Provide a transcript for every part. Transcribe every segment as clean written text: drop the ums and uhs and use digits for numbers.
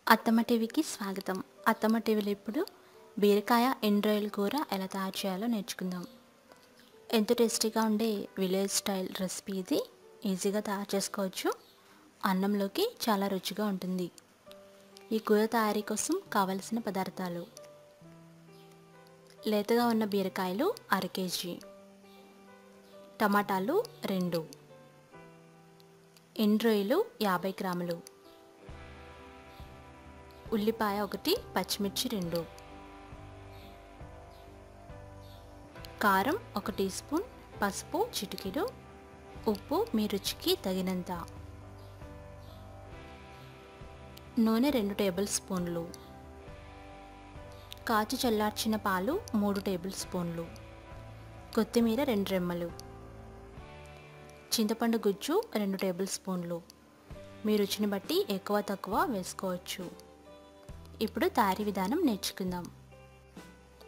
అత్తమ్మ టీవీకి స్వాగతం. అత్తమ్మ టీవీలో ఇప్పుడు బీరకాయ ఎండ్రాయిల్ కూర ఎలా తయారు చేయాలో నేర్చుకుందాం. ఎంతో టేస్టీగా ఉండే విలేజ్ స్టైల్ రెసిపీ ఇది. ఈజీగా తయారు చేసుకోవచ్చు. అన్నంలోకి చాలా రుచిగా ఉంటుంది. ఈ కూర తయారీ కోసం కావలసిన పదార్థాలు: లేతగా ఉన్న బీరకాయలు 1/2 కేజీ, టమాటాలు 2, ఎండ్రాయిలు 50 గ్రాములు, ఉల్లిపాయ 1, పచ్చిమిర్చి 2, కారం 1 టీ స్పూన్, పసుపు చిటికెడు, ఉప్పు మీ రుచికి తగినంత, నూనె 2 టేబుల్ స్పూన్లు, కాచి చల్లార్చిన పాలు 3 టేబుల్ స్పూన్లు, కొత్తిమీర 2 రెమ్మలు, చింతపండు గుజ్జు 2 టేబుల్ స్పూన్లు. మీ రుచిని బట్టి ఎక్కువ తక్కువ వేసుకోవచ్చు. ఇప్పుడు తయారీ విధానం నేర్చుకుందాం.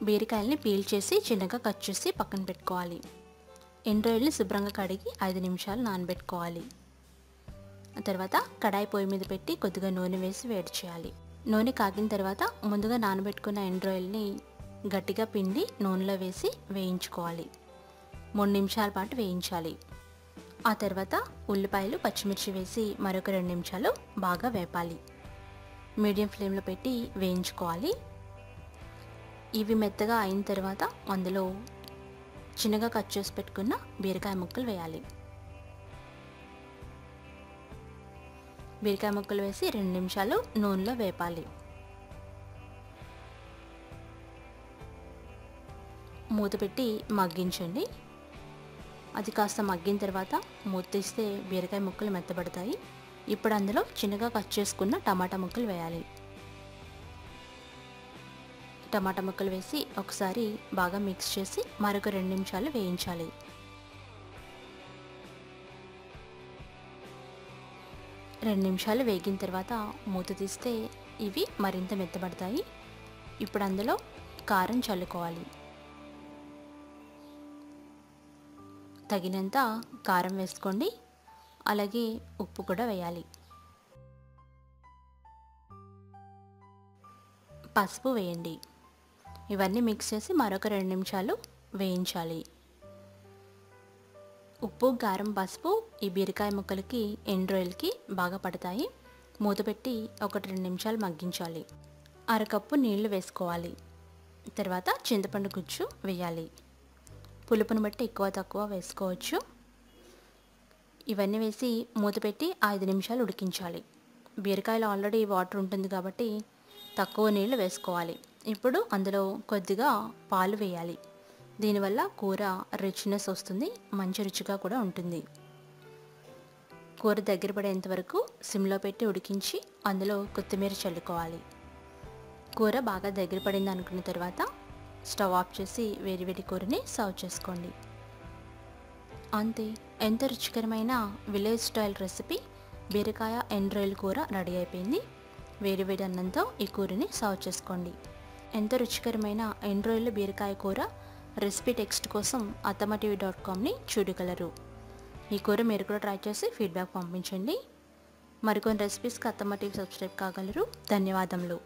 బీరకాయల్ని పీల్ చేసి చిన్నగా కట్ చేసి పక్కన పెట్టుకోవాలి. ఎండ్రాయిల్ని శుభ్రంగా కడిగి 5 నిమిషాలు నానబెట్టుకోవాలి. తర్వాత కడాయి పొయ్యి మీద పెట్టి కొద్దిగా నూనె వేసి వేడి చేయాలి. నూనె కాగిన తర్వాత ముందుగా నానబెట్టుకున్న ఎండ్రాయిల్ని గట్టిగా పిండి నూనెలో వేసి వేయించుకోవాలి. 3 నిమిషాల పాటు వేయించాలి. ఆ తర్వాత ఉల్లిపాయలు పచ్చిమిర్చి వేసి మరొక 2 నిమిషాలు బాగా వేపాలి. మీడియం ఫ్లేమ్లో పెట్టి వేయించుకోవాలి. ఇవి మెత్తగా అయిన తర్వాత అందులో చిన్నగా కట్ చేసి పెట్టుకున్న బీరకాయ ముక్కలు వేయాలి. బీరకాయ ముక్కలు వేసి 2 నిమిషాలు నూనెలో వేపాలి. మూత పెట్టి మగ్గించండి. అది కాస్త మగ్గిన తర్వాత మూత తీస్తే బీరకాయ ముక్కలు మెత్తబడతాయి. ఇప్పుడు అందులో చిన్నగా కట్ చేసుకున్న టమాటా ముక్కలు వేయాలి. టమాటా ముక్కలు వేసి ఒకసారి బాగా మిక్స్ చేసి మరొక 2 నిమిషాలు వేయించాలి. రెండు నిమిషాలు వేగిన తర్వాత మూత తీస్తే ఇవి మరింత మెత్తబడతాయి. ఇప్పుడు అందులో కారం చల్లుకోవాలి. తగినంత కారం వేసుకోండి. అలాగే ఉప్పు కూడా వేయాలి. పసుపు వేయండి. ఇవన్నీ మిక్స్ చేసి మరొక 2 నిమిషాలు వేయించాలి. ఉప్పు కారం పసుపు ఈ బీరకాయ ముక్కలకి ఎండ్రాయిల్కి బాగా పడతాయి. మూత పెట్టి 1-2 నిమిషాలు మగ్గించాలి. 1/2 కప్పు నీళ్లు వేసుకోవాలి. తర్వాత చింతపండు గుజ్జు వేయాలి. పులుపును బట్టి ఎక్కువ తక్కువ వేసుకోవచ్చు. ఇవన్నీ వేసి మూత పెట్టి 5 నిమిషాలు ఉడికించాలి. బీరకాయలో ఆల్రెడీ వాటర్ ఉంటుంది కాబట్టి తక్కువ నీళ్లు వేసుకోవాలి. ఇప్పుడు అందులో కొద్దిగా పాలు వేయాలి. దీనివల్ల కూర రిచ్నెస్ వస్తుంది, మంచి రుచిగా కూడా ఉంటుంది. కూర దగ్గర పడేంత వరకు సిమ్లో పెట్టి ఉడికించి అందులో కొత్తిమీర చల్లుకోవాలి. కూర బాగా దగ్గర పడింది అనుకున్న తర్వాత స్టవ్ ఆఫ్ చేసి వేడివేడి కూరని సర్వ్ చేసుకోండి. అంతే, ఎంత రుచికరమైన విలేజ్ స్టైల్ రెసిపీ బీరకాయ ఎండ్రాయిల్ కూర రెడీ అయిపోయింది. వేడివేడి అన్నంతో ఈ కూరని సర్వ్ చేసుకోండి. ఎంతో రుచికరమైన ఎండ్రాయిల్ బీరకాయ కూర రెసిపీ టెక్స్ట్ కోసం attamaTV.comని చూడగలరు. ఈ కూర మీరు కూడా ట్రై చేసి ఫీడ్బ్యాక్ పంపించండి. మరికొన్ని రెసిపీస్కి అత్తమ్మ టీవీ సబ్స్క్రైబ్ కాగలరు. ధన్యవాదములు.